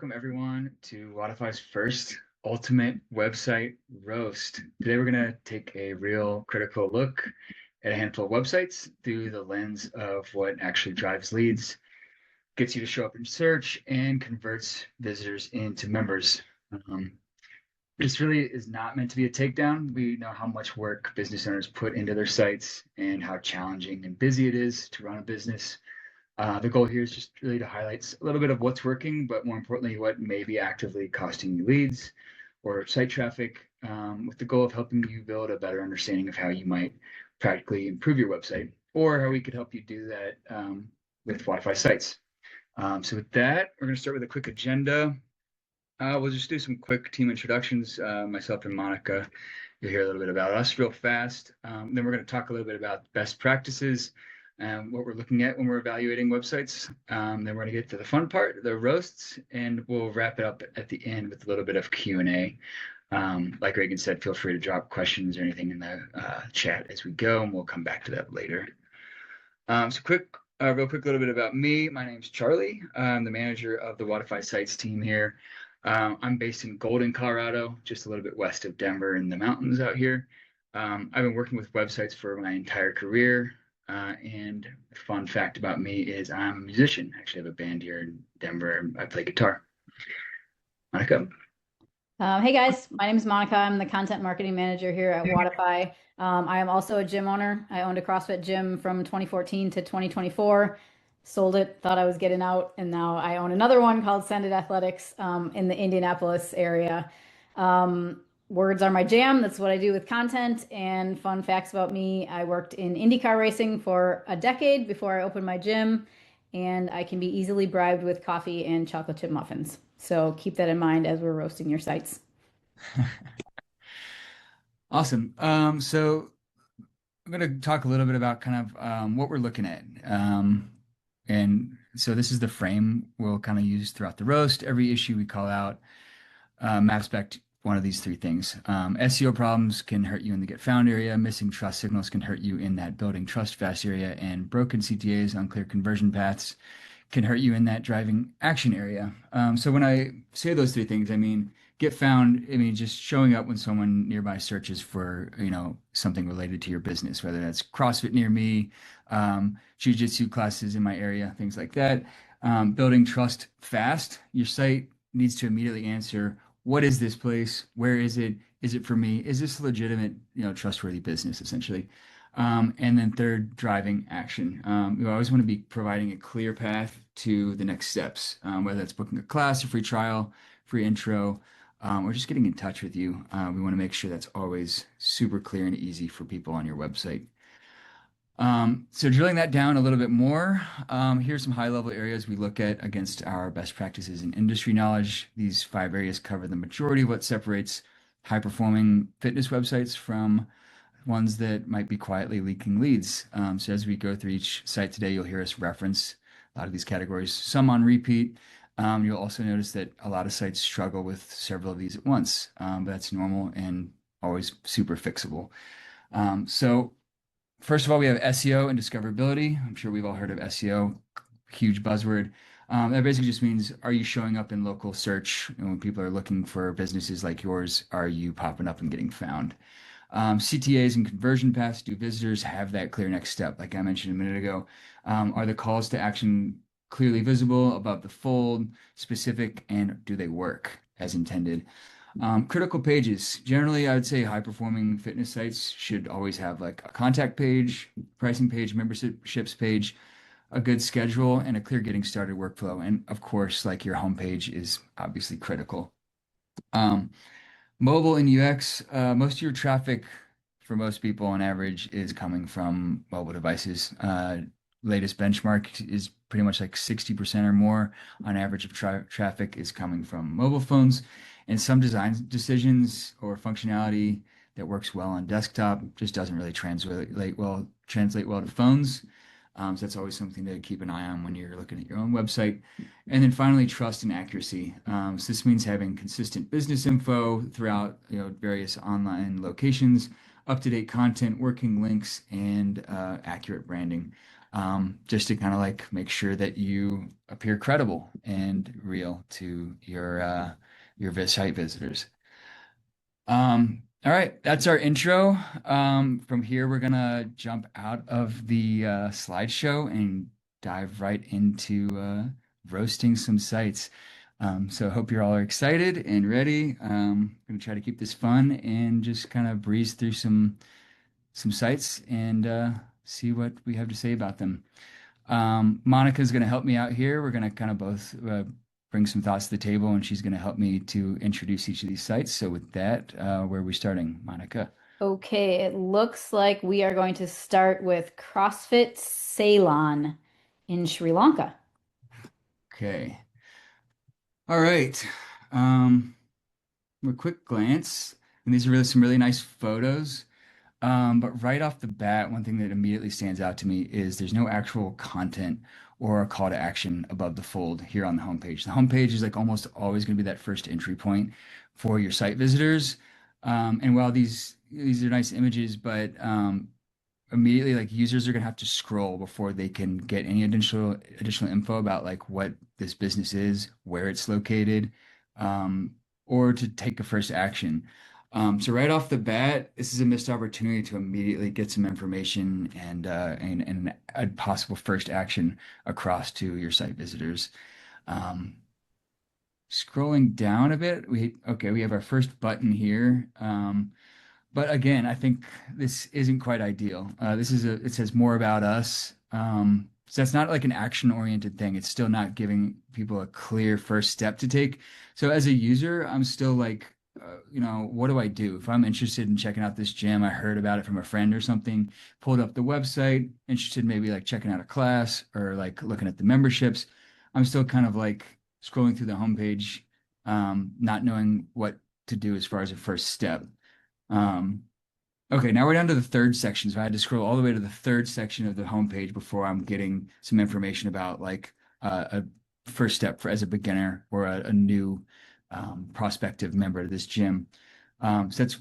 welcome everyone to Wodify's first ultimate website roast. Today we're going to take a real critical look at a handful of websites through the lens of what actually drives leads, gets you to show up in search, and converts visitors into members. Um, this really is not meant to be a takedown. We know how much work business owners put into their sites and how challenging and busy it is to run a business. The goal here is just really to highlight a little bit of what's working, but more importantly, what may be actively costing you leads or site traffic, with the goal of helping you build a better understanding of how you might practically improve your website or how we could help you do that with Wodify sites. So with that, we're going to start with a quick agenda. We'll just do some quick team introductions. Myself and Monica, you'll hear a little bit about us real fast. Then we're going to talk a little bit about best practices and what we're looking at when we're evaluating websites. Then we're going to get to the fun part, the roasts, and we'll wrap it up at the end with a little bit of Q&A. Like Reagan said, feel free to drop questions or anything in the chat as we go, and we'll come back to that later. Real quick little bit about me. My name's Charlie. I'm the manager of the Wodify Sites team here. I'm based in Golden, Colorado, just a little bit west of Denver in the mountains out here. I've been working with websites for my entire career. And a fun fact about me is I'm a musician. I actually have a band here in Denver. I play guitar. Monica? Hey guys, my name is Monica. I'm the content marketing manager here at Wodify. I am also a gym owner. I owned a CrossFit gym from 2014 to 2024. Sold it, thought I was getting out, and now I own another one called Sended Athletics in the Indianapolis area. Words are my jam. That's what I do with content. And fun facts about me, I worked in IndyCar racing for a decade before I opened my gym, and I can be easily bribed with coffee and chocolate chip muffins. So keep that in mind as we're roasting your sites. Awesome. So I'm going to talk a little bit about kind of what we're looking at. And so this is the frame we'll kind of use throughout the roast. Every issue we call out maps back to one of these three things. SEO problems can hurt you in the get found area. Missing trust signals can hurt you in that building trust fast area. And broken CTAs, unclear conversion paths, can hurt you in that driving action area. So when I say those three things, I mean, get found, I mean, just showing up when someone nearby searches for, something related to your business, whether that's CrossFit near me, jiu-jitsu classes in my area, things like that. Building trust fast. Your site needs to immediately answer, what is this place? Where is it? Is it for me? Is this a legitimate, trustworthy business, essentially? And then third, driving action. You always want to be providing a clear path to the next steps, whether that's booking a class, a free trial, free intro, or just getting in touch with you. We want to make sure that's always super clear and easy for people on your website. So drilling that down a little bit more, here's some high-level areas we look at against our best practices in industry knowledge. These 5 areas cover the majority of what separates high-performing fitness websites from ones that might be quietly leaking leads. So as we go through each site today, you'll hear us reference a lot of these categories, some on repeat. You'll also notice that a lot of sites struggle with several of these at once, but that's normal and always super fixable. So first of all, we have SEO and discoverability. I'm sure we've all heard of SEO, huge buzzword. That basically just means, are you showing up in local search? And when people are looking for businesses like yours, are you popping up and getting found? CTAs and conversion paths, do visitors have that clear next step? Like I mentioned a minute ago, are the calls to action clearly visible, above the fold, specific, and do they work as intended? Critical pages. Generally, I would say high-performing fitness sites should always have like a contact page, pricing page, memberships page, a good schedule, and a clear getting started workflow. And of course, like your homepage is obviously critical. Mobile and UX, most of your traffic for most people on average is coming from mobile devices. Latest benchmark is pretty much like 60% or more on average of traffic is coming from mobile phones, and some design decisions or functionality that works well on desktop just doesn't really translate well to phones. So that's always something to keep an eye on when you're looking at your own website. And then finally, trust and accuracy. So this means having consistent business info throughout various online locations, up-to-date content, working links, and accurate branding. just to kind of like make sure that you appear credible and real to your site visitors. All right, that's our intro. From here, we're gonna jump out of the slideshow and dive right into roasting some sites. So I hope you're all excited and ready. Gonna try to keep this fun and just kind of breeze through some sites and see what we have to say about them. Monica's going to help me out here. We're going to kind of both bring some thoughts to the table, and she's going to help me to introduce each of these sites. So, with that, where are we starting, Monica? Okay, it looks like we are going to start with CrossFit Ceylon in Sri Lanka. Okay. All right. Um, a quick glance, and these are really some really nice photos. But right off the bat, one thing that immediately stands out to me is there's no actual content or a call to action above the fold here on the homepage. The homepage is like almost always going to be that first entry point for your site visitors. And while these are nice images, but immediately like users are going to have to scroll before they can get any additional info about like what this business is, where it's located, um, or to take a first action. So right off the bat, this is a missed opportunity to immediately get some information and a possible first action across to your site visitors. Um, Scrolling down a bit, we have our first button here. But again, I think this isn't quite ideal. It says more about us. So that's not like an action-oriented thing. It's still not giving people a clear first step to take. So as a user, I'm still like, what do I do? If I'm interested in checking out this gym, I heard about it from a friend or something, pulled up the website, interested maybe like checking out a class or like looking at the memberships. I'm still kind of like scrolling through the homepage, not knowing what to do as far as a first step. Um, okay, now we're down to the third section. So I had to scroll all the way to the third section of the homepage before I'm getting some information about like a first step for as a beginner or a new prospective member of this gym. So that's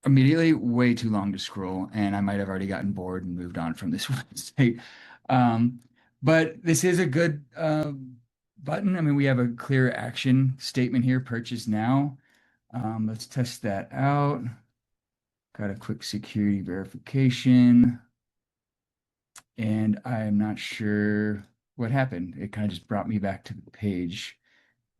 immediately way too long to scroll, and I might have already gotten bored and moved on from this website. Um, but this is a good button. I mean, we have a clear action statement here, purchase now. Let's test that out. Got a quick security verification, and I'm not sure what happened. It kind of just brought me back to the page.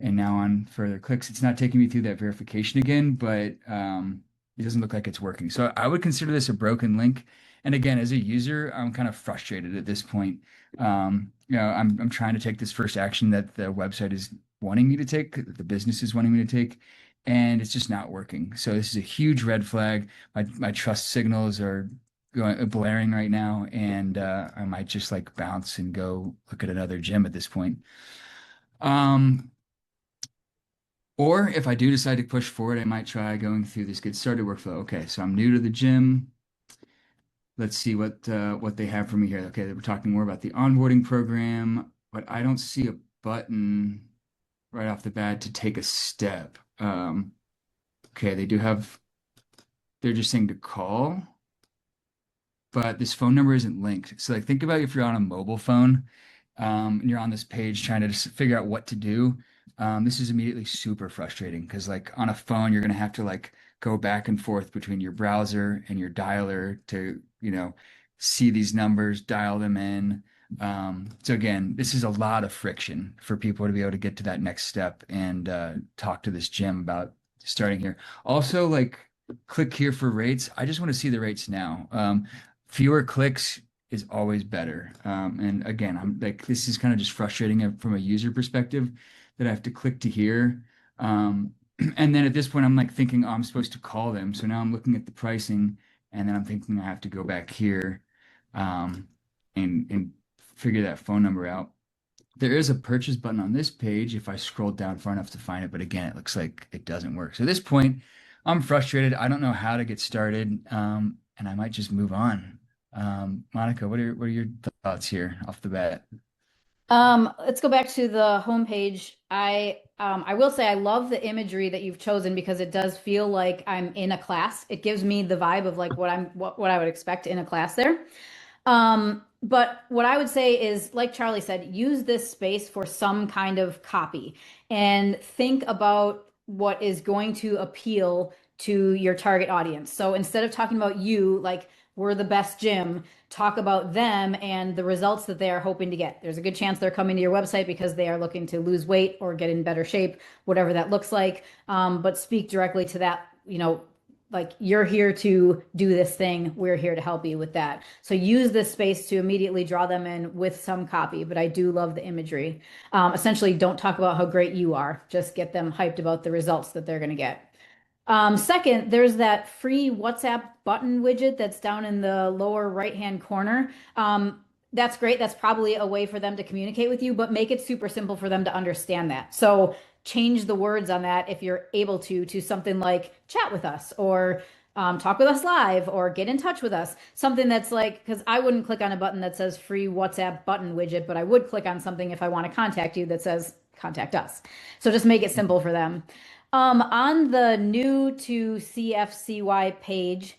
And now on further clicks, it's not taking me through that verification again, but it doesn't look like it's working. So I would consider this a broken link. And again, as a user, I'm kind of frustrated at this point. I'm trying to take this first action that the website is wanting me to take, that the business is wanting me to take, and it's just not working. So this is a huge red flag. My trust signals are blaring right now, and I might just like bounce and go look at another gym at this point. Um, or if I do decide to push forward, I might try going through this get started workflow. Okay, so I'm new to the gym. Let's see what they have for me here. Okay, we're talking more about the onboarding program, but I don't see a button right off the bat to take a step. Okay, they're just saying to call, but this phone number isn't linked. So like think about if you're on a mobile phone, and you're on this page trying to just figure out what to do. This is immediately super frustrating because like on a phone, you're gonna have to like go back and forth between your browser and your dialer to, see these numbers, dial them in. So again, this is a lot of friction for people to be able to get to that next step and talk to this gym about starting here. Also, like click here for rates. I just want to see the rates now. Fewer clicks is always better. And again, I'm like, this is kind of just frustrating from a user perspective that I have to click to here. And then at this point, I'm like thinking, oh, I'm supposed to call them. So now I'm looking at the pricing, and then I'm thinking I have to go back here um, and figure that phone number out. There is a purchase button on this page if I scroll down far enough to find it, but again, it looks like it doesn't work. So at this point, I'm frustrated. I don't know how to get started, and I might just move on. Monica, what are your thoughts here off the bat? Let's go back to the homepage. I will say I love the imagery that you've chosen because it does feel like I'm in a class. It gives me the vibe of like what I would expect in a class there. But what I would say is, like Charlie said, use this space for some kind of copy and think about what is going to appeal to your target audience. So instead of talking about you, like we're the best gym, talk about them and the results that they are hoping to get. There's a good chance they're coming to your website because they are looking to lose weight or get in better shape, whatever that looks like. But speak directly to that, like you're here to do this thing. We're here to help you with that. So use this space to immediately draw them in with some copy. But I do love the imagery. Essentially, don't talk about how great you are. Just get them hyped about the results that they're going to get. Second, there's that free WhatsApp button widget that's down in the lower right-hand corner. That's great. That's probably a way for them to communicate with you, but make it super simple for them to understand that. So change the words on that if you're able to something like chat with us or talk with us live or get in touch with us. Something that's like, because I wouldn't click on a button that says free WhatsApp button widget, but I would click on something if I want to contact you that says contact us. So just make it simple for them. On the new to CFCY page,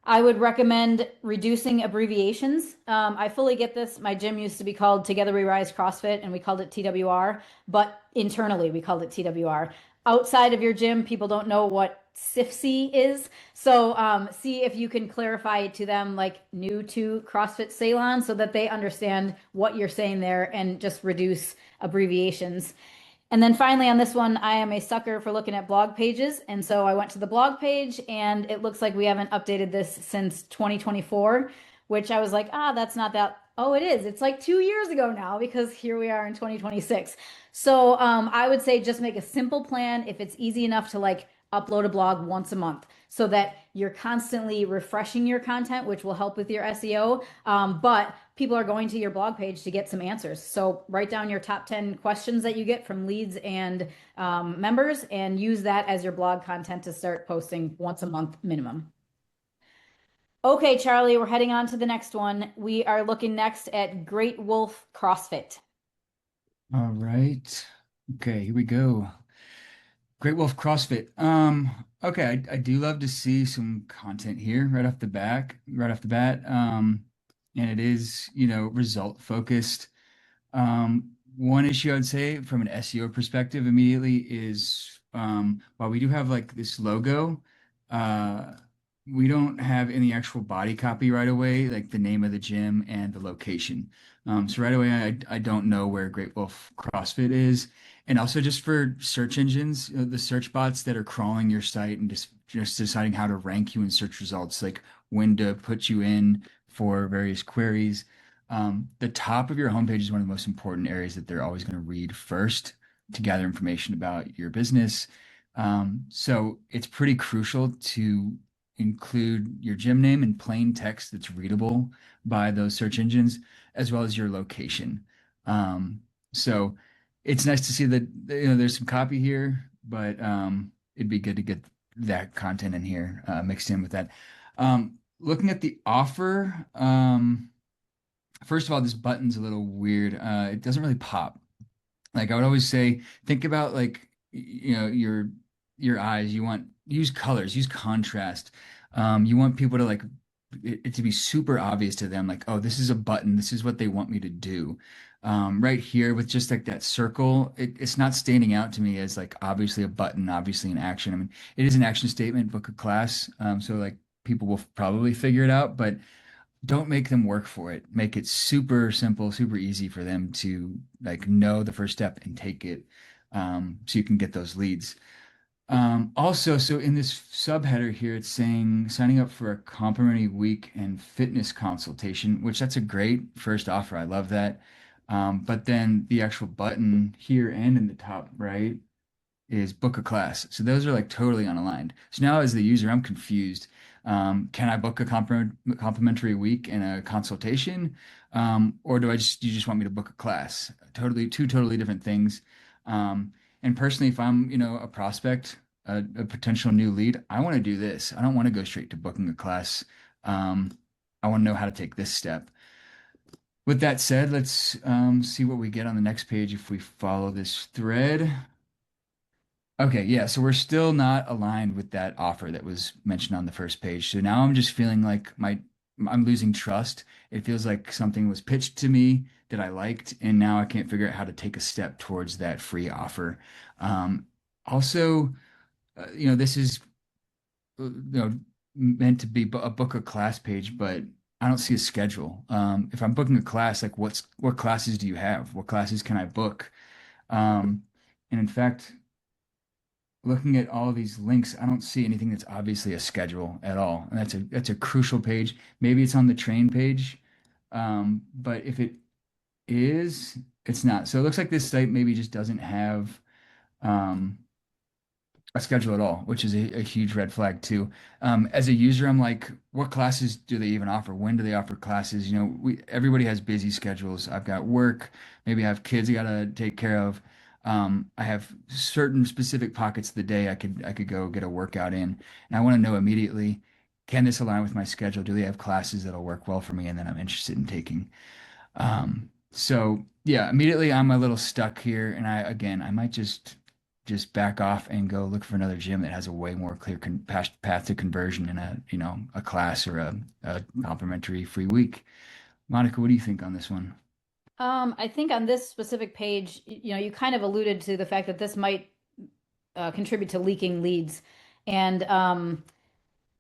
I would recommend reducing abbreviations. I fully get this. My gym used to be called Together We Rise CrossFit, and we called it TWR, but internally we called it TWR. Outside of your gym, people don't know what CFC is. So see if you can clarify it to them, like new to CrossFit Ceylon, so that they understand what you're saying there and just reduce abbreviations. And then finally on this one, I am a sucker for looking at blog pages. And so I went to the blog page and it looks like we haven't updated this since 2024, which I was like, that's not that. Oh, it is. It's like 2 years ago now because here we are in 2026. So I would say just make a simple plan if it's easy enough to like upload a blog once a month so that you're constantly refreshing your content, which will help with your SEO. But people are going to your blog page to get some answers. So write down your top 10 questions that you get from leads and members and use that as your blog content to start posting once a month minimum. Okay, Charlie, we're heading on to the next one. We are looking next at Great Wolf CrossFit. All right. Okay, here we go. Great Wolf CrossFit. Okay, I do love to see some content here right off the bat. And it is, result focused. One issue I'd say from an SEO perspective immediately is while we do have like this logo, uh, we don't have any actual body copy right away, like the name of the gym and the location. So right away, I don't know where Great Wolf CrossFit is. And also just for search engines, the search bots that are crawling your site and just deciding how to rank you in search results, like when to put you in for various queries. The top of your homepage is one of the most important areas that they're always going to read first to gather information about your business. So it's pretty crucial to include your gym name in plain text that's readable by those search engines, as well as your location. So it's nice to see that there's some copy here, but it'd be good to get that content in here mixed in with that. Looking at the offer, first of all, this button's a little weird. It doesn't really pop. Like I would always say, think about like your eyes. You want use colors, use contrast. You want people to like it to be super obvious to them, like, oh, this is a button. This is what they want me to do. Right here with just like that circle, it's not standing out to me as like obviously a button, obviously an action. I mean, it is an action statement, book a class. So like people will probably figure it out, but don't make them work for it. Make it super simple, super easy for them to like know the first step and take it, so you can get those leads. Also, so in this subheader here, it's saying signing up for a complimentary week and fitness consultation, which that's a great first offer. I love that. But then the actual button here and in the top right is book a class. So those are like totally unaligned. So now as the user, I'm confused. Can I book a complimentary week and a consultation? Or you just want me to book a class? Two totally different things. And personally, if I'm, a prospect, a potential new lead, I want to do this. I don't want to go straight to booking a class. I want to know how to take this step. With that said, let's see what we get on the next page if we follow this thread. Okay, yeah, so we're still not aligned with that offer that was mentioned on the first page. So now I'm just feeling like I'm losing trust. It feels like something was pitched to me that I liked, and now I can't figure out how to take a step towards that free offer. Um, Also, this is meant to be a book a class page, but I don't see a schedule. If I'm booking a class, like what classes do you have? What classes can I book? And in fact, looking at all of these links, I don't see anything that's obviously a schedule at all. And that's a crucial page. Maybe it's on the train page, but if it is, it's not. So it looks like this site maybe just doesn't have um, a schedule at all, which is a huge red flag too. As a user, I'm like, what classes do they even offer? When do they offer classes? Everybody has busy schedules. I've got work, maybe I have kids I gotta take care of. I have certain specific pockets of the day I could go get a workout in, and I want to know immediately, can this align with my schedule? Do they have classes that'll work well for me and that I'm interested in taking? So yeah, immediately I'm a little stuck here, and I might just back off and go look for another gym that has a way more clear path to conversion in a class or a complimentary free week. Monica, what do you think on this one? I think on this specific page, you kind of alluded to the fact that this might contribute to leaking leads. And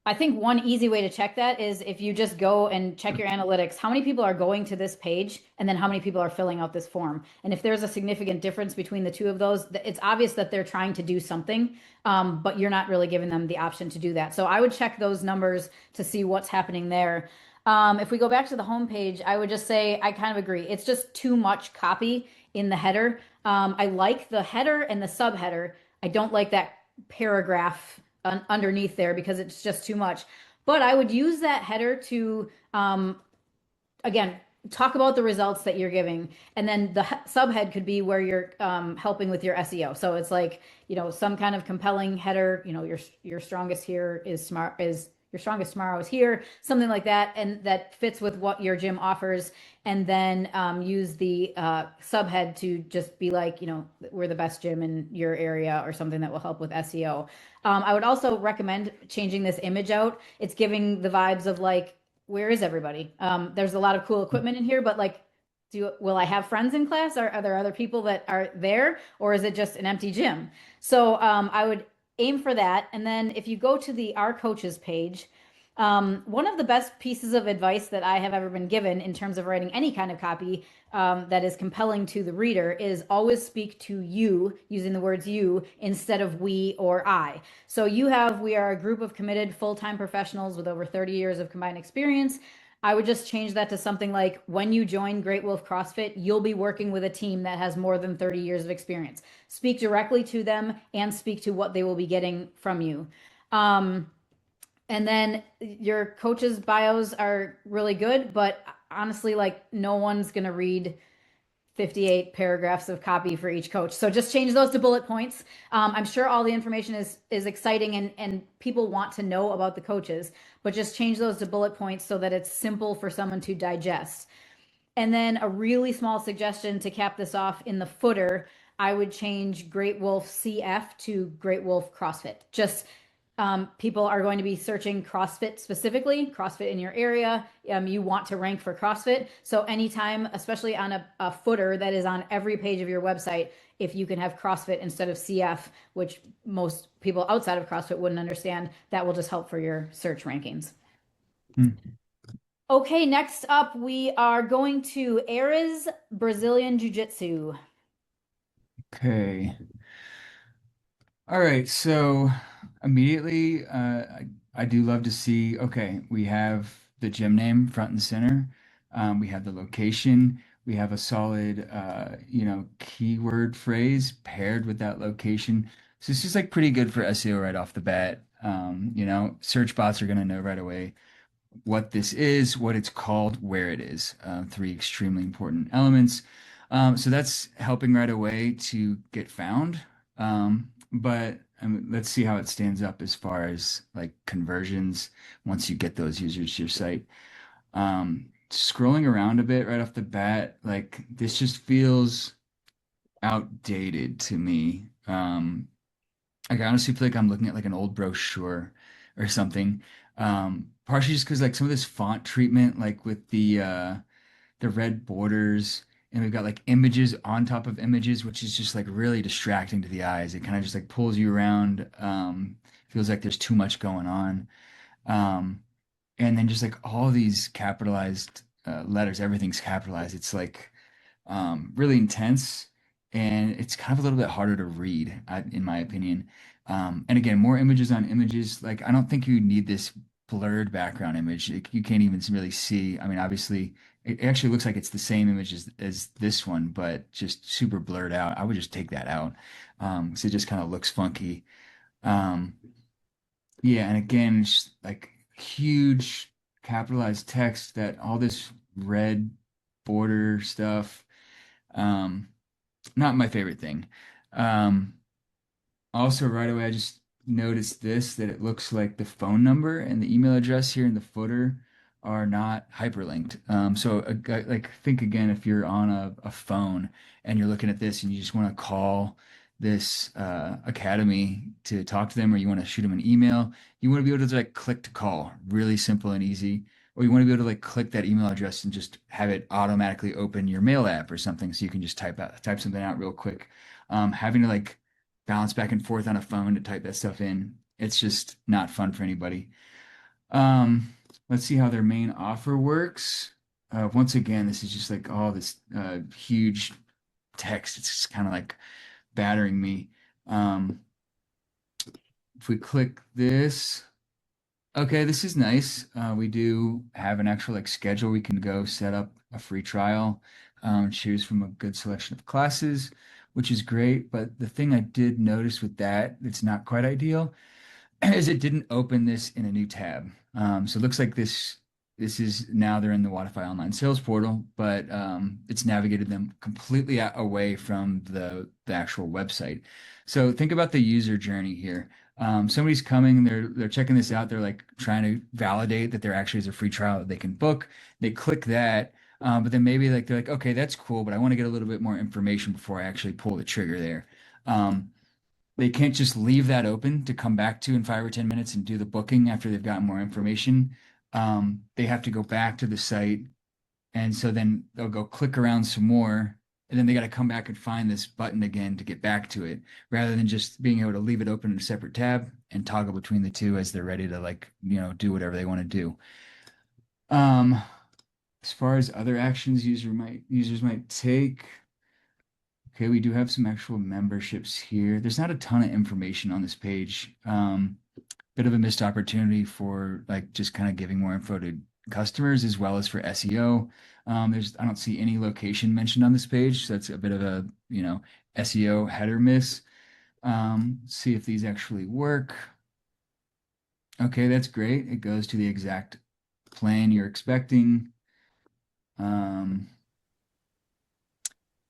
I think one easy way to check that is if you just go and check your analytics, how many people are going to this page and then how many people are filling out this form. And if there's a significant difference between the two of those, it's obvious that they're trying to do something, but you're not really giving them the option to do that. So I would check those numbers to see what's happening there. If we go back to the homepage, I would just say I kind of agree. It's just too much copy in the header. I like the header and the subheader. I don't like that paragraph underneath there because it's just too much. But I would use that header to, again, talk about the results that you're giving. And then the subhead could be where you're helping with your SEO. So it's like, some kind of compelling header, your strongest here is smart, is your strongest tomorrow is here, something like that, and that fits with what your gym offers. And then use the subhead to just be like, we're the best gym in your area or something that will help with SEO. I would also recommend changing this image out. It's giving the vibes of like, where is everybody? There's a lot of cool equipment in here, but like, will I have friends in class? Are there other people that are there, or is it just an empty gym? So I would aim for that. And then if you go to the Our Coaches page, one of the best pieces of advice that I have ever been given in terms of writing any kind of copy that is compelling to the reader is always speak to you, using the words you instead of we or I. So we are a group of committed full-time professionals with over 30 years of combined experience. I would just change that to something like, when you join Great Wolf CrossFit, you'll be working with a team that has more than 30 years of experience. Speak directly to them and speak to what they will be getting from you. And then your coaches' bios are really good, but honestly, like, no one's going to read 58 paragraphs of copy for each coach. So just change those to bullet points. I'm sure all the information is exciting and people want to know about the coaches, but just change those to bullet points so that it's simple for someone to digest. And then a really small suggestion to cap this off in the footer, I would change Great Wolf CF to Great Wolf CrossFit. Just people are going to be searching CrossFit specifically, CrossFit in your area. You want to rank for CrossFit. So anytime, especially on a footer that is on every page of your website, if you can have CrossFit instead of CF, which most people outside of CrossFit wouldn't understand, that will just help for your search rankings. Hmm. Okay, next up, we are going to Ares Brazilian Jiu Jitsu. Okay. All right. So immediately, I do love to see, okay, we have the gym name front and center. We have the location. We have a solid, keyword phrase paired with that location. So it's just like pretty good for SEO right off the bat. Search bots are going to know right away what this is, what it's called, where it is. Three extremely important elements. So that's helping right away to get found. But let's see how it stands up as far as like conversions once you get those users to your site. Scrolling around a bit right off the bat, like this just feels outdated to me. Like I honestly feel like I'm looking at like an old brochure or something. Partially just because like some of this font treatment, like with the red borders, and we've got like images on top of images, which is just like really distracting to the eyes. It kind of just like pulls you around. Feels like there's too much going on. Um, and then just like all these capitalized letters, everything's capitalized. It's like really intense, and it's kind of a little bit harder to read, in my opinion. And again, more images on images. Like I don't think you need this blurred background image. You can't even really see. I mean, obviously, it actually looks like it's the same image as this one, but just super blurred out. I would just take that out, because it just kind of looks funky. Um, yeah, and again, it's like huge capitalized text that all this red border stuff. Um, Not my favorite thing. Um, Also, right away, I just noticed this that it looks like the phone number and the email address here in the footer are not hyperlinked. So, like, think again if you're on a phone and you're looking at this and you just want to call this academy to talk to them, or you want to shoot them an email, you want to be able to like click to call, really simple and easy. Or you want to be able to like click that email address and just have it automatically open your mail app or something, so you can just type something out real quick. Having to like bounce back and forth on a phone to type that stuff in. It's just not fun for anybody. Um, let's see how their main offer works. Once again, this is just like all this huge text. It's just kind of like battering me. Um, if we click this, okay, this is nice. We do have an actual like schedule. We can go set up a free trial, choose from a good selection of classes, which is great. But the thing I did notice with that, it's not quite ideal, is it didn't open this in a new tab. So it looks like this is now they're in the Wodify online sales portal, but it's navigated them completely away from the actual website. So think about the user journey here. Somebody's coming, they're checking this out, they're like trying to validate that there actually is a free trial that they can book. They click that, but then maybe like they're like, okay, that's cool, but I want to get a little bit more information before I actually pull the trigger there. Um, they can't just leave that open to come back to in 5 or 10 minutes and do the booking after they've gotten more information. They have to go back to the site, and so then they'll go click around some more, and then they got to come back and find this button again to get back to it, rather than just being able to leave it open in a separate tab and toggle between the two as they're ready to like, do whatever they want to do. Um, as far as other actions users might take, okay, we do have some actual memberships here. There's not a ton of information on this page. Bit of a missed opportunity for like just kind of giving more info to customers as well as for SEO. I don't see any location mentioned on this page, so that's a bit of a, SEO header miss. See if these actually work. Okay, that's great. It goes to the exact plan you're expecting. Um,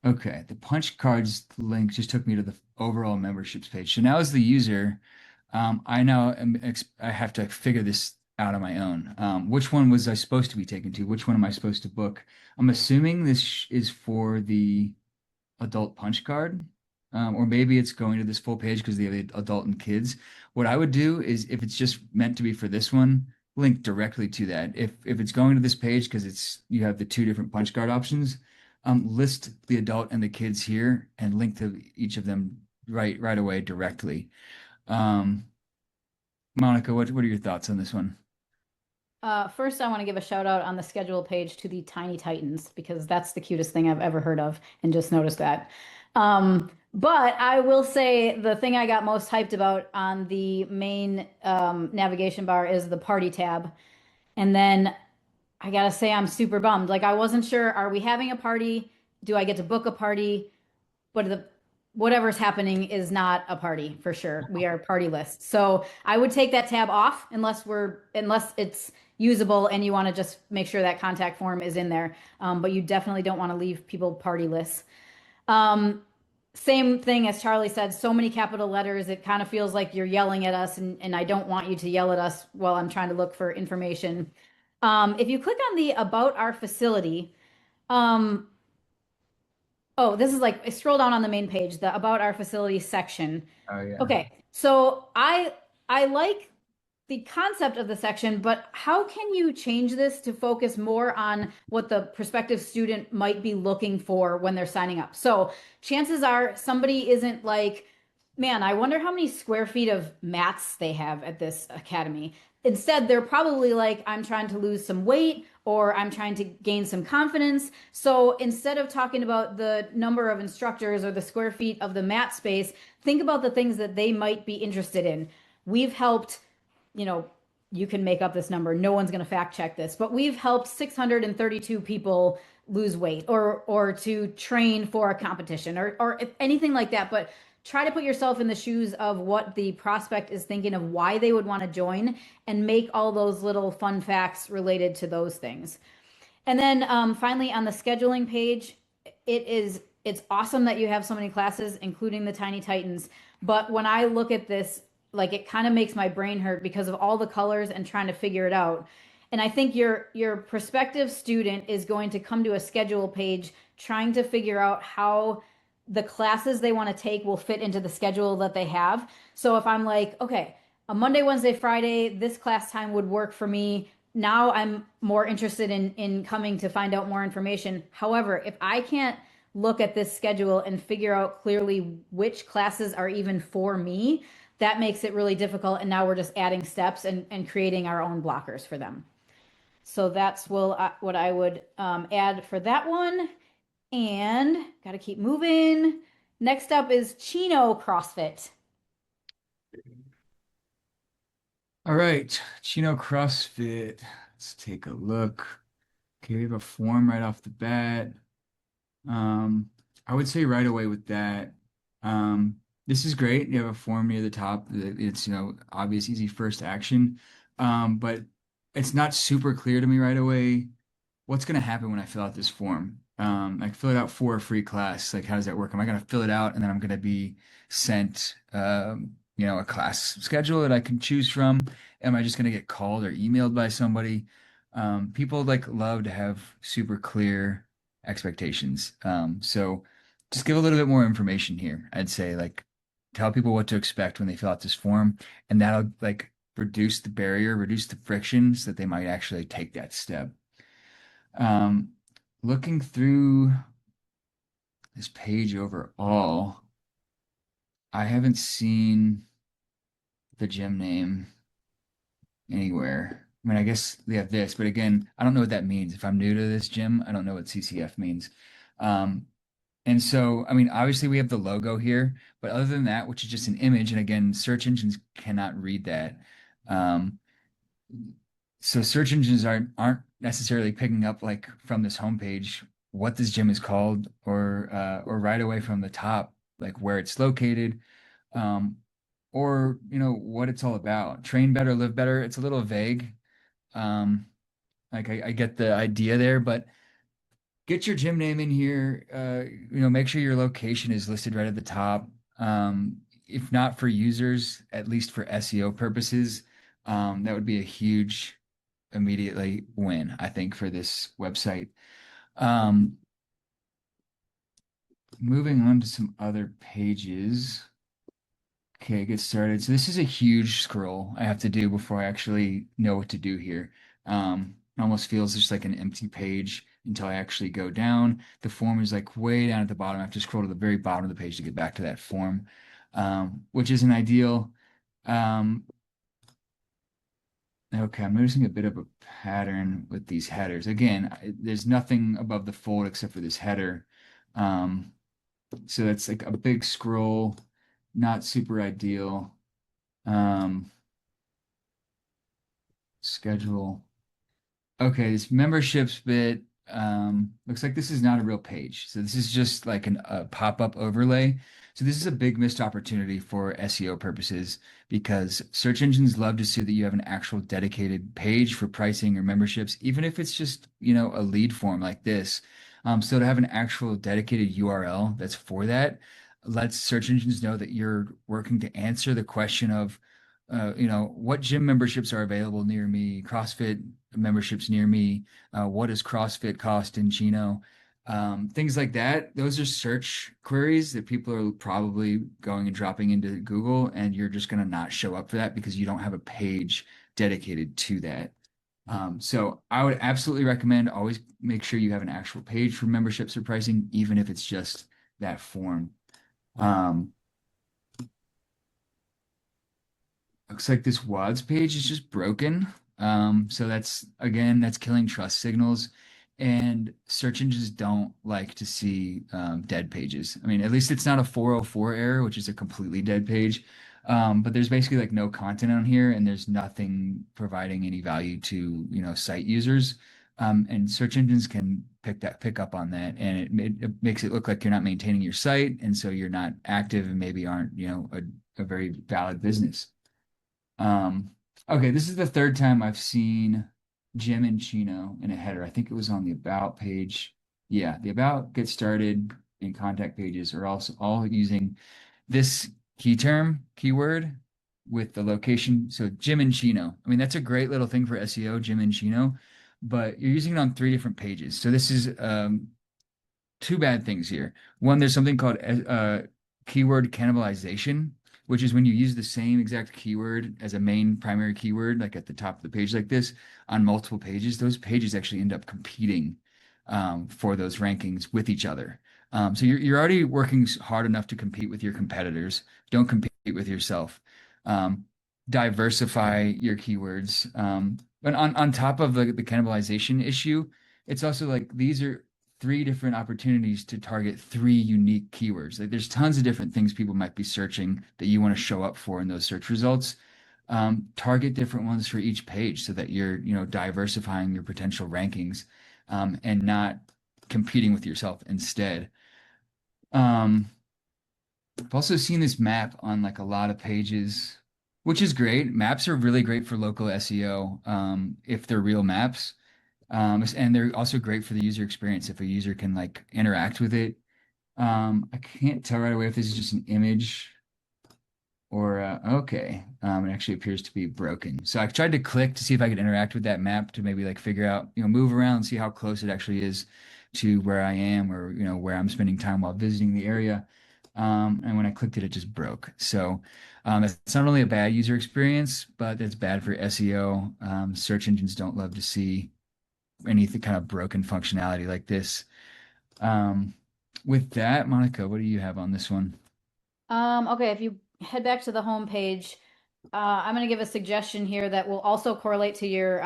Okay, the punch cards link just took me to the overall memberships page. So now as the user, I now I have to figure this out on my own. Which one was I supposed to be taken to? Which one am I supposed to book? I'm assuming this is for the adult punch card, or maybe it's going to this full page because they have the adult and kids. What I would do is if it's just meant to be for this one, link directly to that. If it's going to this page because you have the two different punch card options, list the adult and the kids here and link to each of them right away directly. Um, Monica, what are your thoughts on this one? First, I want to give a shout out on the schedule page to the Tiny Titans because that's the cutest thing I've ever heard of and just noticed that. But I will say the thing I got most hyped about on the main navigation bar is the party tab. And then I gotta say, I'm super bummed. Like, I wasn't sure, are we having a party? Do I get to book a party? But whatever's happening is not a party for sure. We are party list. So I would take that tab off unless it's usable and you want to just make sure that contact form is in there. But you definitely don't want to leave people party lists. Um, Same thing as Charlie said, so many capital letters, it kind of feels like you're yelling at us, and I don't want you to yell at us while I'm trying to look for information. If you click on the About Our Facility, um, oh, this is like scroll down on the main page, the About Our Facility section. Oh yeah. Okay, so I like. the concept of the section, but how can you change this to focus more on what the prospective student might be looking for when they're signing up? So chances are somebody isn't like, man, I wonder how many square feet of mats they have at this academy. Instead, they're probably like, I'm trying to lose some weight or I'm trying to gain some confidence. So instead of talking about the number of instructors or the square feet of the mat space, think about the things that they might be interested in. We've helped, you know, you can make up this number. No one's going to fact check this, but we've helped 632 people lose weight or to train for a competition or anything like that. But try to put yourself in the shoes of what the prospect is thinking of why they would want to join and make all those little fun facts related to those things. And then finally on the scheduling page, it's awesome that you have so many classes, including the Tiny Titans. But when I look at this, like it kind of makes my brain hurt because of all the colors and trying to figure it out. And I think your prospective student is going to come to a schedule page trying to figure out how the classes they want to take will fit into the schedule that they have. So if I'm like, okay, a Monday, Wednesday, Friday, this class time would work for me. Now I'm more interested in coming to find out more information. However, if I can't look at this schedule and figure out clearly which classes are even for me, that makes it really difficult. And now we're just adding steps and creating our own blockers for them. So that's what I would add for that one. And got to keep moving. Next up is Chino CrossFit. All right, Chino CrossFit. Let's take a look. Okay, we have a form right off the bat. Um, I would say right away with that. This is great. You have a form near the top. It's, obvious, easy first action. But it's not super clear to me right away what's going to happen when I fill out this form. I fill it out for a free class. Like, how does that work? Am I going to fill it out and then I'm going to be sent, a class schedule that I can choose from? Am I just going to get called or emailed by somebody? People like love to have super clear expectations. So just give a little bit more information here. I'd say like tell people what to expect when they fill out this form, and that'll like reduce the barrier, reduce the friction so that they might actually take that step. Um, Looking through this page overall, I haven't seen the gym name anywhere. I mean, I guess they have this, but again, I don't know what that means. If I'm new to this gym, I don't know what CCF means. Um, and so, I mean, obviously we have the logo here, but other than that, which is just an image, and again, search engines cannot read that. Um, so search engines aren't necessarily picking up like from this homepage what this gym is called or right away from the top, like where it's located, um, or what it's all about. Train better, live better. It's a little vague. Um, like I get the idea there, but get your gym name in here. Make sure your location is listed right at the top. If not for users, at least for SEO purposes, that would be a huge immediately win, I think, for this website. Um, Moving on to some other pages. Okay, get started. So this is a huge scroll I have to do before I actually know what to do here. It almost feels just like an empty page until I actually go down. The form is like way down at the bottom. I have to scroll to the very bottom of the page to get back to that form, which isn't ideal. Um, okay, I'm noticing a bit of a pattern with these headers. Again, there's nothing above the fold except for this header. Um, so that's like a big scroll, not super ideal. Um, Schedule. Okay, this memberships bit looks like this is not a real page. So this is just like a pop-up overlay. So this is a big missed opportunity for SEO purposes because search engines love to see that you have an actual dedicated page for pricing or memberships, even if it's just, a lead form like this. So to have an actual dedicated URL that's for that lets search engines know that you're working to answer the question of what gym memberships are available near me, CrossFit memberships near me, what does CrossFit cost in Chino? Things like that. Those are search queries that people are probably going and dropping into Google, and you're just going to not show up for that because you don't have a page dedicated to that. So I would absolutely recommend always make sure you have an actual page for memberships or pricing, even if it's just that form. Um, Looks like this WODs page is just broken. So that's killing trust signals. And search engines don't like to see dead pages. I mean, at least it's not a 404 error, which is a completely dead page. But there's basically like no content on here, and there's nothing providing any value to, site users. And search engines can pick up on that, and it makes it look like you're not maintaining your site, and so you're not active and maybe aren't, a very valid business. Um, okay, this is the third time I've seen Jim and Chino in a header. I think it was on the about page. Yeah, the about, get started, and contact pages are also all using this keyword with the location. So Jim and Chino. I mean, that's a great little thing for SEO, Jim and Chino, but you're using it on three different pages. So this is two bad things here. One, there's something called keyword cannibalization, which is when you use the same exact keyword as a main primary keyword, like at the top of the page, like this, on multiple pages. Those pages actually end up competing for those rankings with each other. So you're already working hard enough to compete with your competitors. Don't compete with yourself. Um, Diversify your keywords. But on top of the cannibalization issue, it's also like these are three different opportunities to target three unique keywords. Like there's tons of different things people might be searching that you want to show up for in those search results. Target different ones for each page so that you're, diversifying your potential rankings, and not competing with yourself instead. Um, I've also seen this map on like a lot of pages, which is great. Maps are really great for local SEO, if they're real maps. And they're also great for the user experience if a user can like interact with it. I can't tell right away if this is just an image or okay. It actually appears to be broken. So I tried to click to see if I could interact with that map to maybe like figure out, move around and see how close it actually is to where I am or where I'm spending time while visiting the area. And when I clicked it, it just broke. So it's not only a bad user experience, but it's bad for SEO. Search engines don't love to see anything kind of broken functionality like this. Um, with that, Monica, what do you have on this one? Okay, if you head back to the home page, I'm going to give a suggestion here that will also correlate to your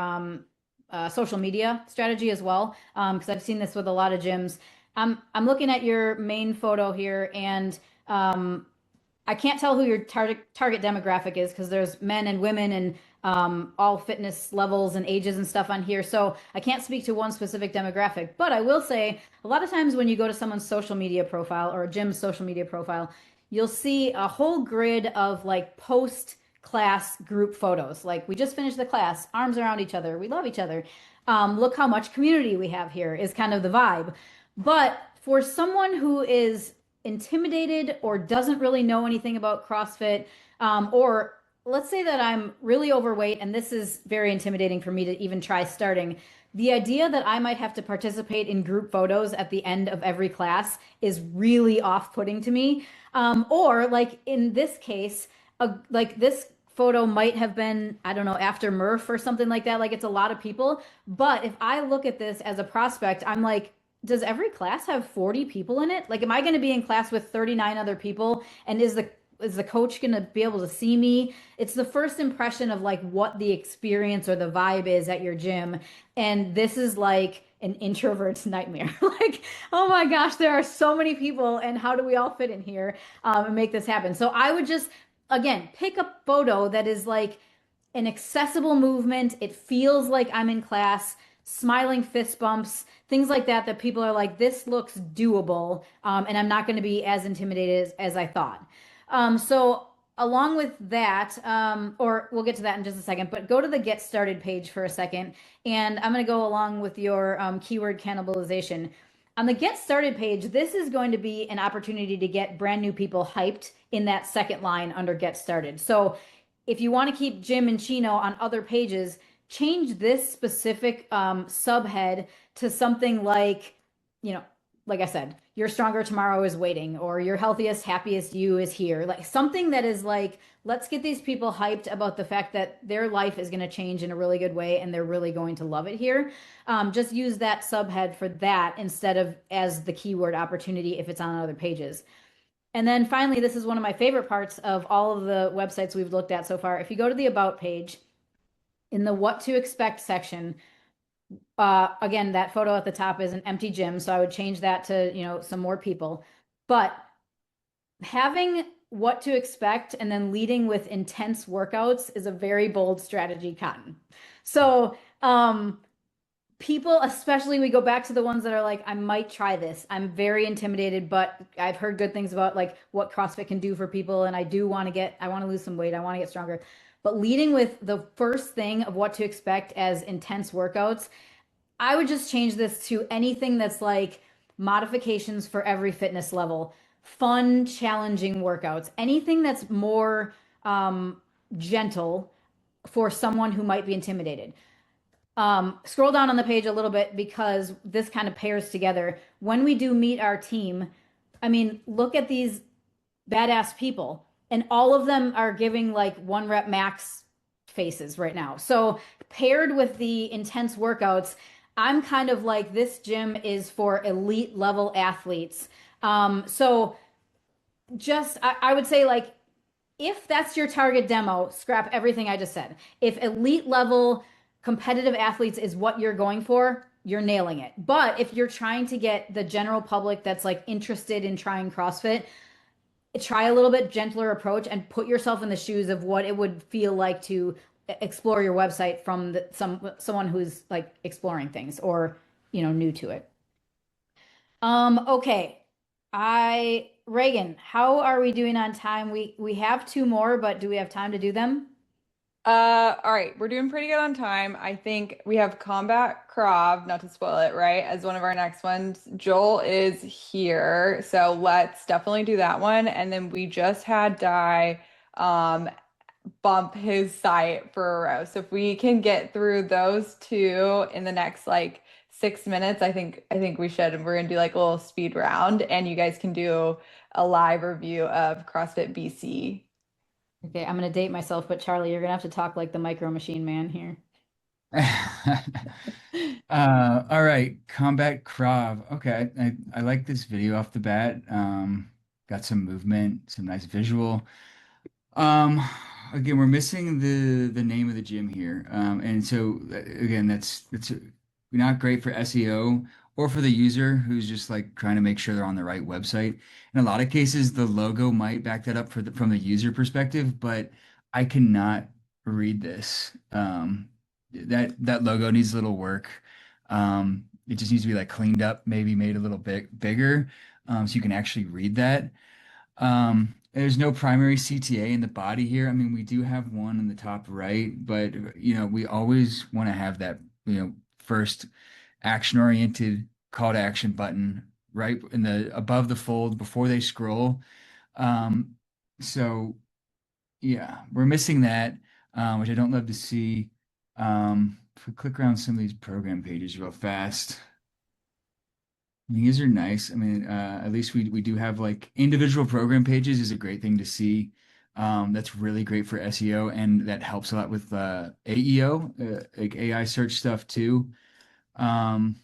social media strategy as well, because I've seen this with a lot of gyms. I'm looking at your main photo here, and I can't tell who your target demographic is because there's men and women and all fitness levels and ages and stuff on here. So I can't speak to one specific demographic. But I will say a lot of times when you go to someone's social media profile or a gym's social media profile, you'll see a whole grid of like post class group photos. Like we just finished the class, arms around each other, we love each other. Look how much community we have here is kind of the vibe. But for someone who is intimidated or doesn't really know anything about CrossFit, or let's say that I'm really overweight and this is very intimidating for me to even try starting. The idea that I might have to participate in group photos at the end of every class is really off-putting to me. Or like in this case, like this photo might have been, I don't know, after Murph or something like that. Like it's a lot of people. But if I look at this as a prospect, I'm like, does every class have 40 people in it? Like, am I going to be in class with 39 other people? And is the coach going to be able to see me? It's the first impression of like what the experience or the vibe is at your gym. And this is like an introvert's nightmare. Like, oh my gosh, there are so many people, and how do we all fit in here and make this happen? So I would just, again, pick a photo that is like an accessible movement. It feels like I'm in class, smiling fist bumps, things like that, that people are like, this looks doable. And I'm not going to be as intimidated as I thought. So along with that, or we'll get to that in just a second, but go to the get started page for a second. And I'm going to go along with your keyword cannibalization. On the get started page, this is going to be an opportunity to get brand new people hyped in that second line under get started. So if you want to keep Jim and Chino on other pages, change this specific subhead to something like, you know, like I said, your stronger tomorrow is waiting, or your healthiest, happiest you is here. Like something that is like, let's get these people hyped about the fact that their life is going to change in a really good way and they're really going to love it here. Just use that subhead for that instead of as the keyword opportunity if it's on other pages. And then finally, this is one of my favorite parts of all of the websites we've looked at so far. If you go to the About page, in the what to expect section, again, that photo at the top is an empty gym, so I would change that to, some more people. But having what to expect and then leading with intense workouts is a very bold strategy, Cotton. So, people, especially we go back to the ones that are like, I might try this. I'm very intimidated, but I've heard good things about like what CrossFit can do for people. And I want to lose some weight. I want to get stronger. But leading with the first thing of what to expect as intense workouts, I would just change this to anything that's like modifications for every fitness level, fun, challenging workouts, anything that's more gentle for someone who might be intimidated. Scroll down on the page a little bit because this kind of pairs together. When we do meet our team, I mean, look at these badass people, and all of them are giving like 1 rep max faces right now. So, paired with the intense workouts, I'm kind of like this gym is for elite level athletes. So, I would say, like, if that's your target demo, scrap everything I just said. If elite level competitive athletes is what you're going for, you're nailing it. But if you're trying to get the general public that's like interested in trying CrossFit, try a little bit gentler approach and put yourself in the shoes of what it would feel like to explore your website from someone who's like exploring things or new to it. Okay. Reagan, how are we doing on time? We have two more, but do we have time to do them? All right, we're doing pretty good on time. I think we have Combat Krav, not to spoil it, right, as one of our next ones. Joel is here, so let's definitely do that one. And then we just had Di um bump his site for a row. So if we can get through those two in the next like 6 minutes, I think we should. And we're gonna do like a little speed round, and you guys can do a live review of CrossFit BC. Okay, I'm gonna date myself, but Charlie, you're gonna have to talk like the Micro Machine Man here. All right, Combat Krav. Okay, I like this video off the bat. Got some movement, some nice visual. Um, Again, we're missing the name of the gym here. And so again, that's not great for SEO or for the user who's just like trying to make sure they're on the right website. In a lot of cases, the logo might back that up from the user perspective, but I cannot read this. That logo needs a little work. It just needs to be like cleaned up, maybe made a little bit bigger, so you can actually read that. There's no primary CTA in the body here. I mean, we do have one in the top right, but we always want to have that, first action-oriented call to action button right in the above the fold before they scroll. Um, so yeah, we're missing that, which I don't love to see. If we click around some of these program pages real fast. These are nice. I mean, at least we do have like individual program pages is a great thing to see. That's really great for SEO and that helps a lot with AEO, like AI search stuff too. Um,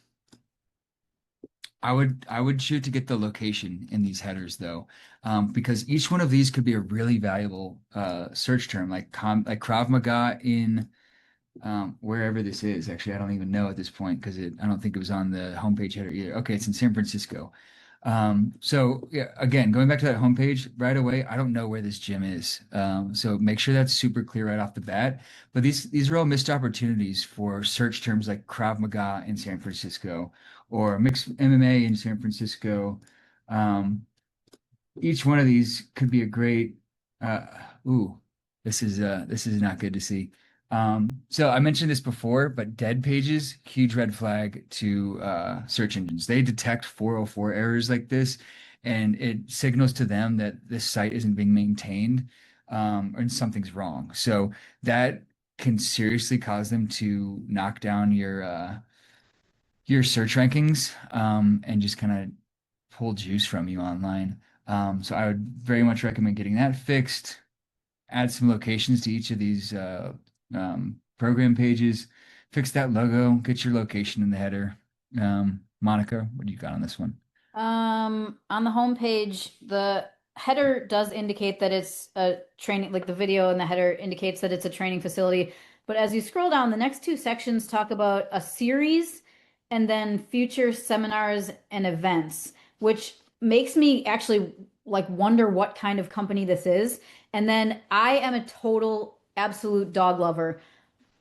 I would shoot to get the location in these headers though, because each one of these could be a really valuable search term, like Krav Maga in wherever this is. Actually, I don't even know at this point because I don't think it was on the homepage header either. Okay, it's in San Francisco. So yeah, again, going back to that homepage right away, I don't know where this gym is. So make sure that's super clear right off the bat. But these are all missed opportunities for search terms like Krav Maga in San Francisco or mixed MMA in San Francisco. Um, each one of these could be a great uh ooh, this is not good to see. So I mentioned this before, but dead pages, huge red flag to search engines. They detect 404 errors like this, and it signals to them that this site isn't being maintained, and something's wrong. So that can seriously cause them to knock down your search rankings, and just kind of pull juice from you online. So I would very much recommend getting that fixed. Add some locations to each of these program pages. Fix that logo. Get your location in the header. Monica, what do you got on this one? On the home page, the header does indicate that it's a training, like the video in the header indicates that it's a training facility. But as you scroll down, the next two sections talk about a series and then future seminars and events, which makes me actually like wonder what kind of company this is. And then I am a total absolute dog lover,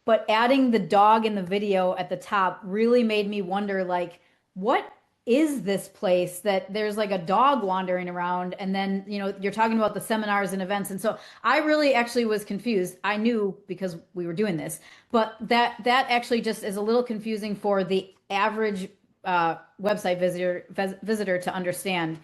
but adding the dog in the video at the top really made me wonder like what is this place that there's like a dog wandering around, and then you're talking about the seminars and events, and so I really actually was confused. I knew because we were doing this, but that actually just is a little confusing for the average website visitor to understand.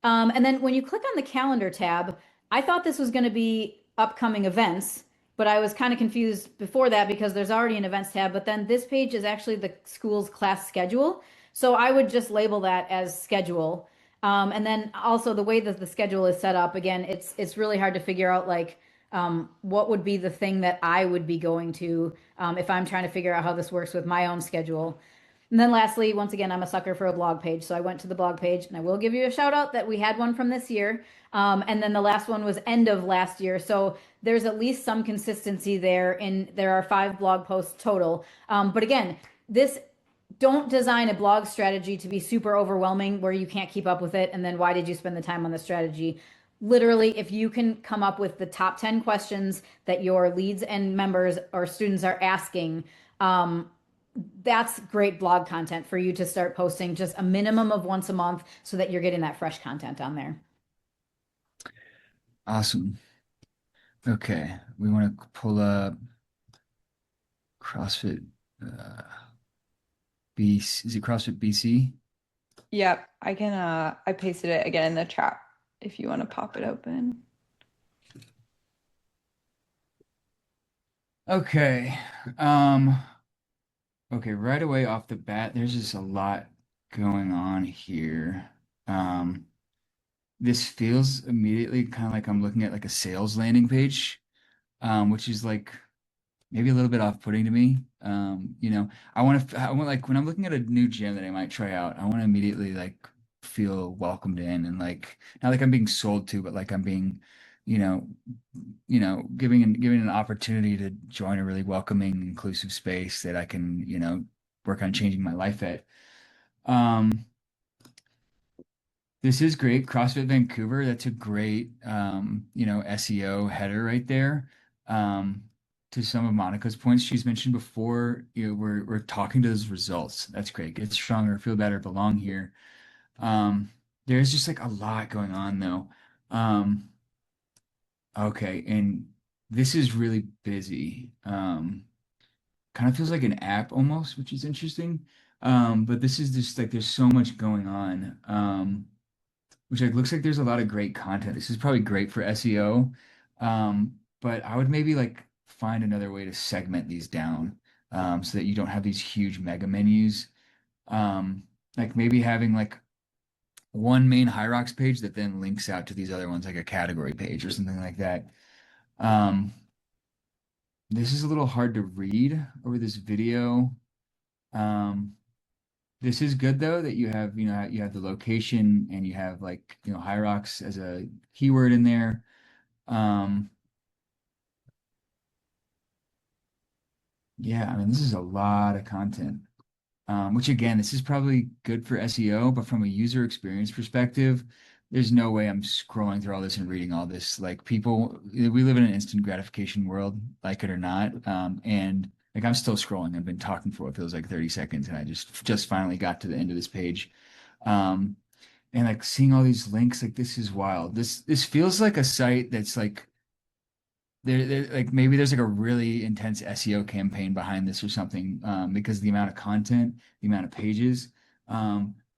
And then when you click on the calendar tab, I thought this was going to be upcoming events, but I was kind of confused before that because there's already an events tab. But then this page is actually the school's class schedule. So I would just label that as schedule. And then also the way that the schedule is set up, again, it's really hard to figure out like what would be the thing that I would be going to if I'm trying to figure out how this works with my own schedule. And then lastly, once again, I'm a sucker for a blog page. So I went to the blog page and I will give you a shout out that we had one from this year. And then the last one was end of last year. So there's at least some consistency there. And there are 5 blog posts total. But again, don't design a blog strategy to be super overwhelming where you can't keep up with it. And then why did you spend the time on the strategy? Literally, if you can come up with the top 10 questions that your leads and members or students are asking, that's great blog content for you to start posting just a minimum of once a month so that you're getting that fresh content on there. Awesome. Okay, we want to pull up CrossFit Is it CrossFit BC? Yep, I pasted it again in the chat if you want to pop it open. Okay. Okay, right away off the bat, there's just a lot going on here. This feels immediately kind of like I'm looking at like a sales landing page, which is like maybe a little bit off-putting to me. I want like when I'm looking at a new gym that I might try out, I want to immediately like feel welcomed in and like not like I'm being sold to, but like I'm being, you know, giving an opportunity to join a really welcoming, inclusive space that I can, work on changing my life at. Um, this is great. CrossFit Vancouver, that's a great SEO header right there. To some of Monica's points she's mentioned before, we're talking to those results. That's great. Get stronger, feel better, belong here. There's just like a lot going on though. Okay, and this is really busy. Kind of feels like an app almost, which is interesting. But this is just like there's so much going on. Which like looks like there's a lot of great content. This is probably great for SEO. But I would maybe like find another way to segment these down so that you don't have these huge mega menus. Like maybe having like one main Hyrox page that then links out to these other ones, like a category page or something like that. This is a little hard to read over this video. This is good though that you have the location and you have like, Hyrox as a keyword in there. Yeah, I mean, this is a lot of content. Which again, this is probably good for SEO, but from a user experience perspective, there's no way I'm scrolling through all this and reading all this. Like we live in an instant gratification world, like it or not. And like I'm still scrolling. I've been talking for what feels like 30 seconds, and I just finally got to the end of this page. And like seeing all these links, like this is wild. This feels like a site that's like there like maybe there's like a really intense SEO campaign behind this or something because the amount of content, the amount of pages.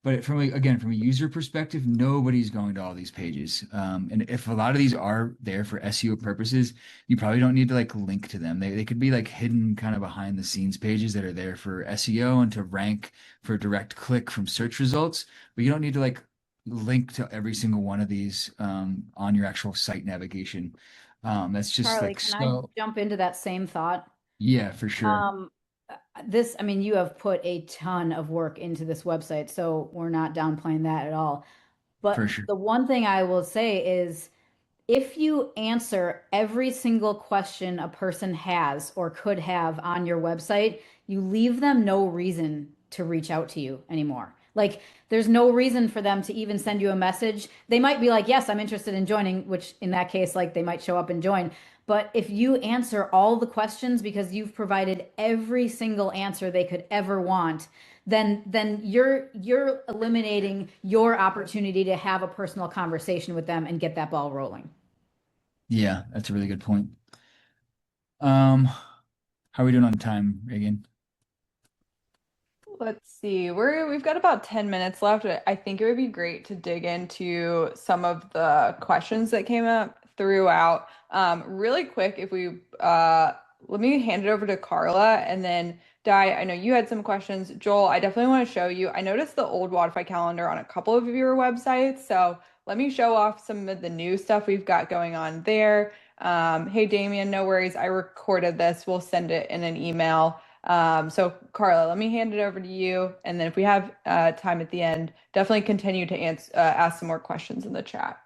But from a user perspective, nobody's going to all these pages. And if a lot of these are there for SEO purposes, you probably don't need to like link to them. They could be like hidden kind of behind the scenes pages that are there for SEO and to rank for direct click from search results. But you don't need to like link to every single one of these on your actual site navigation. That's just Charlie, like can I so, jump into that same thought? yeah, for sure. Um, I mean, you have put a ton of work into this website, so we're not downplaying that at all. For But sure. the one thing I will say is if you answer every single question a person has or could have on your website, you leave them no reason to reach out to you anymore. Like, there's no reason for them to even send you a message. They might be like, yes, I'm interested in joining, which in that case, like they might show up and join. But if you answer all the questions because you've provided every single answer they could ever want, then you're eliminating your opportunity to have a personal conversation with them and get that ball rolling. Yeah, that's a really good point. Um, how are we doing on time, Reagan? Let's see. We've got about 10 minutes left. I think it would be great to dig into some of the questions that came up throughout. Really quick, if we let me hand it over to Carla and then Di, I know you had some questions. Joel, I definitely want to show you. I noticed the old Wodify calendar on a couple of your websites, so let me show off some of the new stuff we've got going on there. Hey Damien, no worries. I recorded this. We'll send it in an email. So Carla, let me hand it over to you, and then if we have time at the end, definitely continue to ask some more questions in the chat.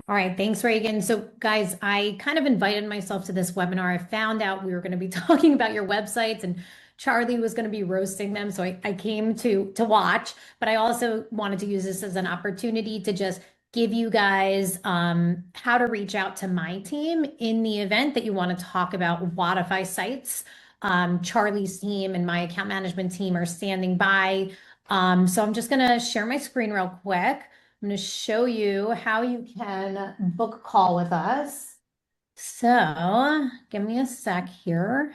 All right, thanks, Reagan. So, guys, I kind of invited myself to this webinar. I found out we were going to be talking about your websites, and Charlie was going to be roasting them. So I came to watch, but I also wanted to use this as an opportunity to just give you guys how to reach out to my team in the event that you want to talk about Wodify sites. Charlie's team and my account management team are standing by. So I'm just going to share my screen real quick. I'm going to show you how you can book a call with us. So give me a sec here.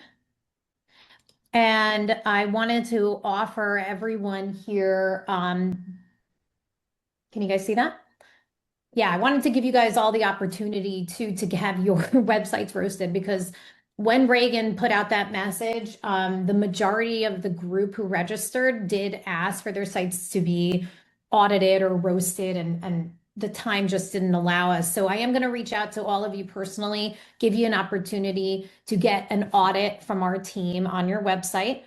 And I wanted to offer everyone here, can you guys see that? Yeah, I wanted to give you guys all the opportunity to have your websites roasted because when Reagan put out that message, the majority of the group who registered did ask for their sites to be audited or roasted, and the time just didn't allow us. So I am going to reach out to all of you personally, give you an opportunity to get an audit from our team on your website.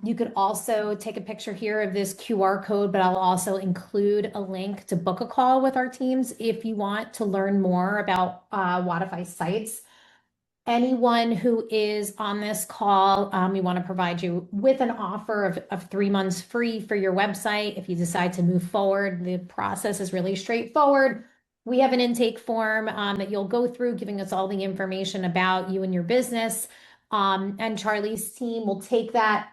You could also take a picture here of this QR code, but I'll also include a link to book a call with our teams if you want to learn more about Wodify sites. Anyone who is on this call, we want to provide you with an offer of 3 months free for your website. If you decide to move forward, the process is really straightforward. We have an intake form that you'll go through, giving us all the information about you and your business. And Charlie's team will take that,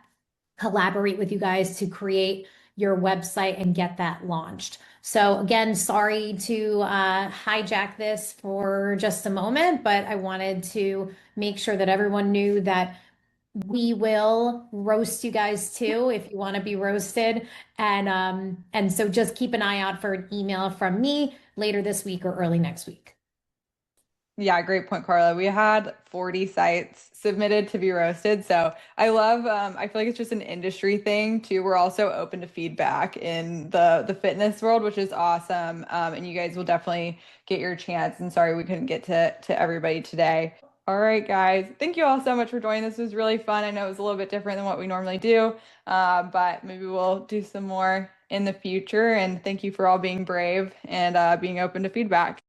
collaborate with you guys to create your website and get that launched. So again, sorry to hijack this for just a moment, but I wanted to make sure that everyone knew that we will roast you guys too if you want to be roasted. And so just keep an eye out for an email from me later this week or early next week. Yeah, great point, Carla. We had 40 sites submitted to be roasted. So I feel like it's just an industry thing too. We're also open to feedback in the fitness world, which is awesome. And you guys will definitely get your chance. And sorry we couldn't get to everybody today. All right, guys. Thank you all so much for joining. This was really fun. I know it was a little bit different than what we normally do, but maybe we'll do some more in the future. And thank you for all being brave and being open to feedback.